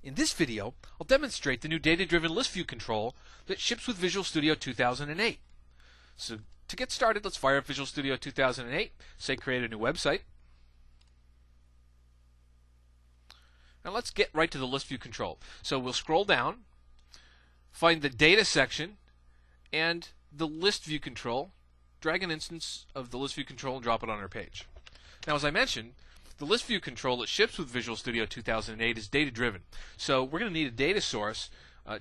In this video, I'll demonstrate the new data-driven list view control that ships with Visual Studio 2008. So to get started, let's fire up Visual Studio 2008, say create a new website. Now let's get right to the list view control. So we'll scroll down, find the data section, and the list view control, drag an instance of the list view control and drop it on our page. Now as I mentioned, the list view control that ships with Visual Studio 2008 is data-driven. So we're going to need a data source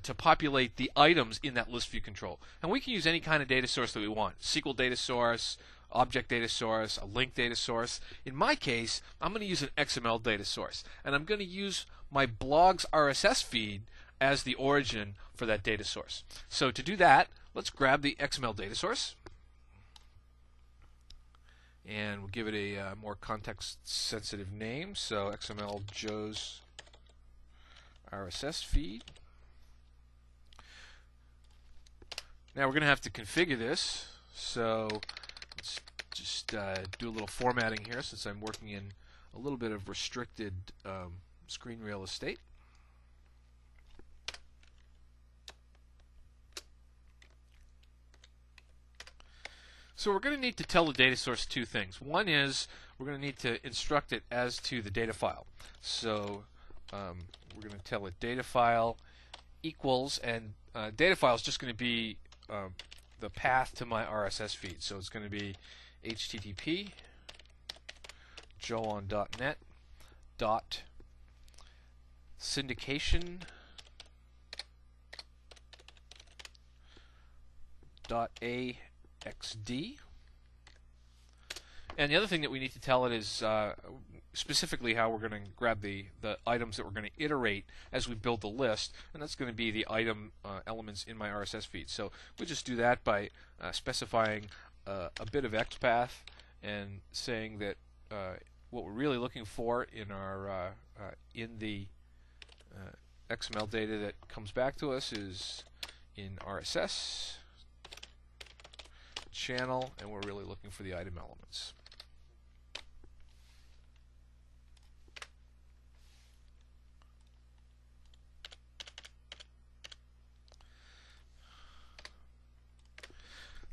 to populate the items in that list view control. And we can use any kind of data source that we want. SQL data source, object data source, a link data source. In my case, I'm going to use an XML data source. And I'm going to use my blog's RSS feed as the origin for that data source. So to do that, let's grab the XML data source. And we'll give it a more context-sensitive name. So XML Joe's RSS feed. Now we're going to have to configure this. So let's just do a little formatting here since I'm working in a little bit of restricted screen real estate. So we're going to need to tell the data source two things. One is we're going to need to instruct it as to the data file. So we're going to tell it data file equals, and data file is just going to be the path to my RSS feed. So it's going to be http joeon.net syndication .axd. And the other thing that we need to tell it is specifically how we're going to grab the items that we're going to iterate as we build the list, and that's going to be the item elements in my RSS feed. So we'll just do that by specifying a bit of XPath and saying that what we're really looking for in our in the XML data that comes back to us is in RSS channel, and we're really looking for the item elements.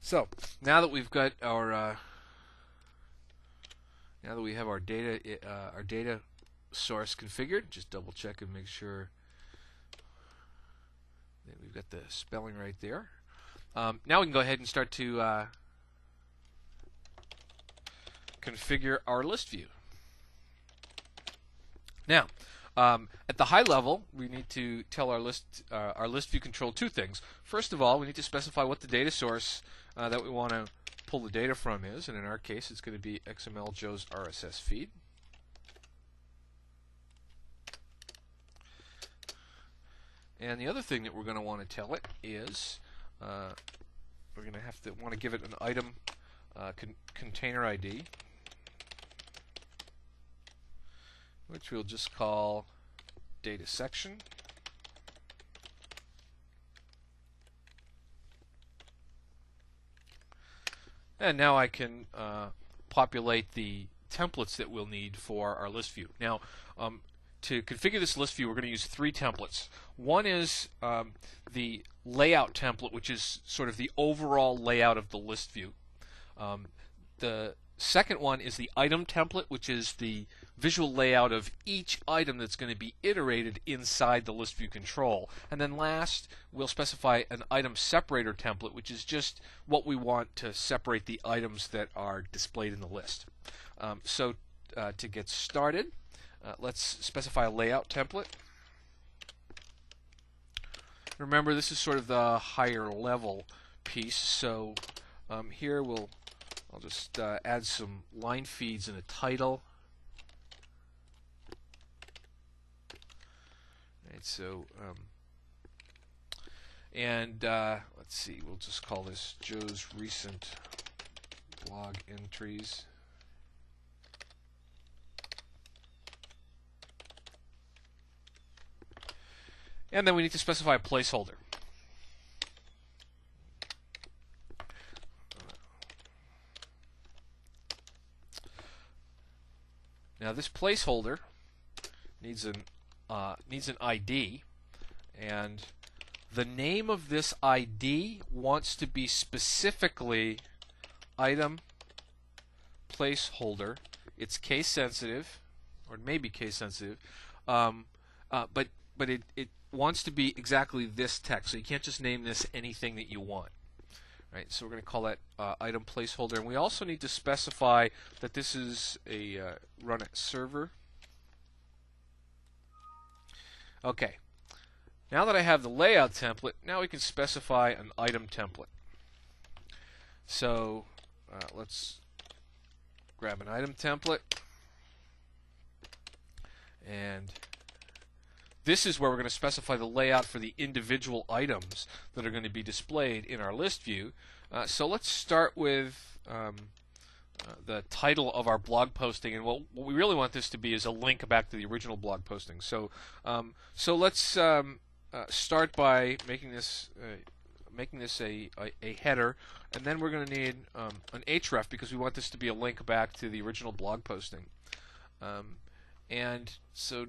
So now that we've got our now that we have our data source configured, just double check and make sure that we've got the spelling right there. Now we can go ahead and start to configure our list view. Now, at the high level, we need to tell our list view control two things. First of all, we need to specify what the data source that we want to pull the data from is, and in our case, it's going to be XML Joe's RSS feed. And the other thing that we're going to want to tell it is we're going to have to want to give it an item container ID, which we'll just call data section. And now I can populate the templates that we'll need for our list view. Now, to configure this list view, we're going to use three templates. One is the layout template, which is sort of the overall layout of the list view. The second one is the item template, which is the visual layout of each item that's going to be iterated inside the list view control. And then last, we'll specify an item separator template, which is just what we want to separate the items that are displayed in the list. So to get started, let's specify a layout template. Remember, this is sort of the higher level piece, so here I'll just add some line feeds and a title. Right, so let's see, we'll just call this Joe's recent blog entries. And then we need to specify a placeholder. Now this placeholder needs an needs an ID, and the name of this ID wants to be specifically item placeholder. It's case sensitive, or it may be case sensitive, but it wants to be exactly this text. So you can't just name this anything that you want. Right, so we're going to call that item placeholder, and we also need to specify that this is a run at server. Okay, now that I have the layout template, now we can specify an item template. So let's grab an item template, and this is where we're going to specify the layout for the individual items that are going to be displayed in our list view. So let's start with the title of our blog posting, and what we really want this to be is a link back to the original blog posting. So let's start by making this a header, and then we're going to need an href because we want this to be a link back to the original blog posting. And so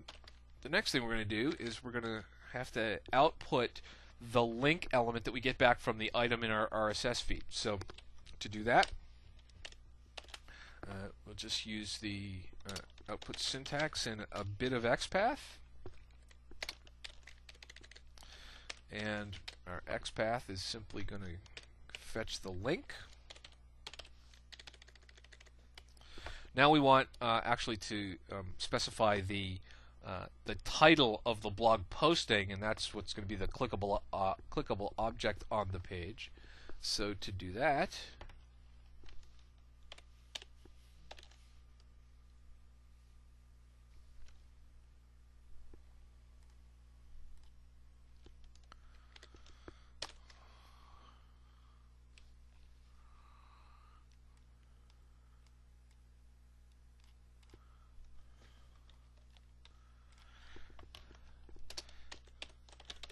the next thing we're going to do is we're going to have to output the link element that we get back from the item in our RSS feed. So to do that, we'll just use the output syntax and a bit of XPath. And our XPath is simply going to fetch the link. Now we want actually to specify the title of the blog posting, and that's what's going to be the clickable object on the page. So to do that,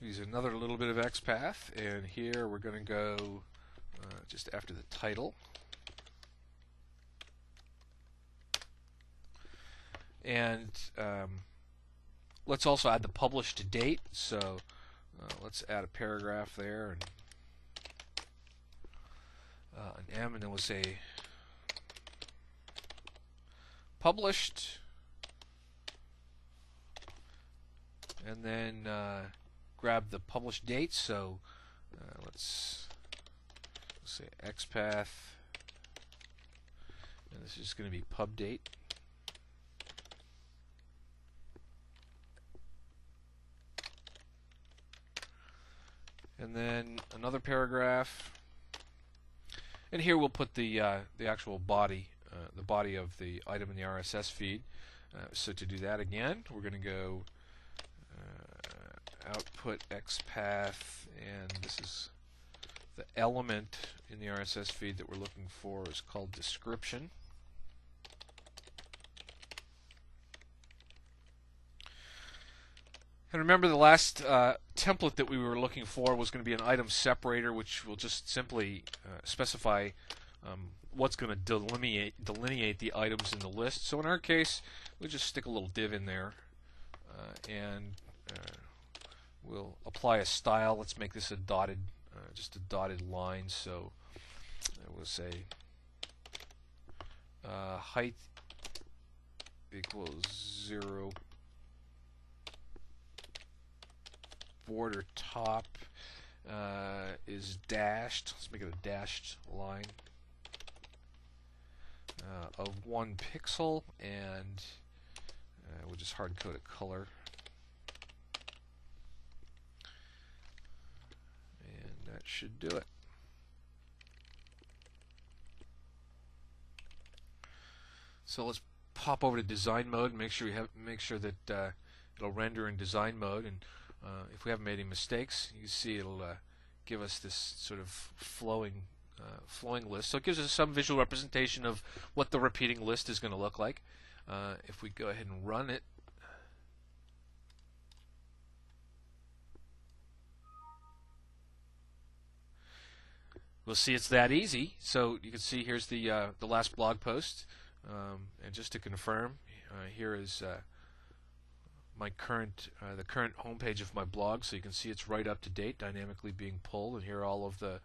use another little bit of XPath, and here we're going to go just after the title. And let's also add the published date. So let's add a paragraph there, and an M, and then we'll say published, and then grab the published date. So let's say XPath, and this is going to be pub date. And then another paragraph, and here we'll put the actual body, the body of the item in the RSS feed. So to do that again, we're going to go output XPath, and this is the element in the RSS feed that we're looking for is called description. And remember, the last template that we were looking for was going to be an item separator, which will just simply specify what's going to delineate the items in the list. So in our case, we'll just stick a little div in there, and we'll apply a style. Let's make this a dotted, just a dotted line. So we'll say height equals 0. Border top is dashed. Let's make it a dashed line of 1 pixel, and we'll just hard code a color. And that should do it. So let's pop over to design mode and make sure that it'll render in design mode. And if we haven't made any mistakes, you can see it'll give us this sort of flowing list. So it gives us some visual representation of what the repeating list is going to look like. If we go ahead and run it, we'll see it's that easy. So you can see here's the last blog post, and just to confirm, here is my current the current homepage of my blog, so you can see it's right up to date, dynamically being pulled, and here are all of the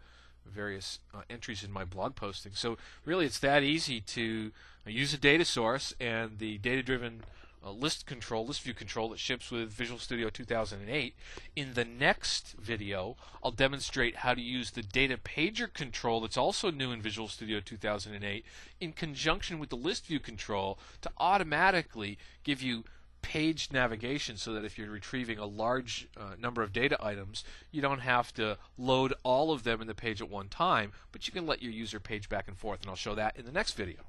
various entries in my blog posting. So really, it's that easy to use a data source and the data-driven list view control that ships with Visual Studio 2008. In the next video, I'll demonstrate how to use the data pager control that's also new in Visual Studio 2008 in conjunction with the list view control to automatically give you page navigation, so that if you're retrieving a large number of data items, you don't have to load all of them in the page at one time, but you can let your user page back and forth, and I'll show that in the next video.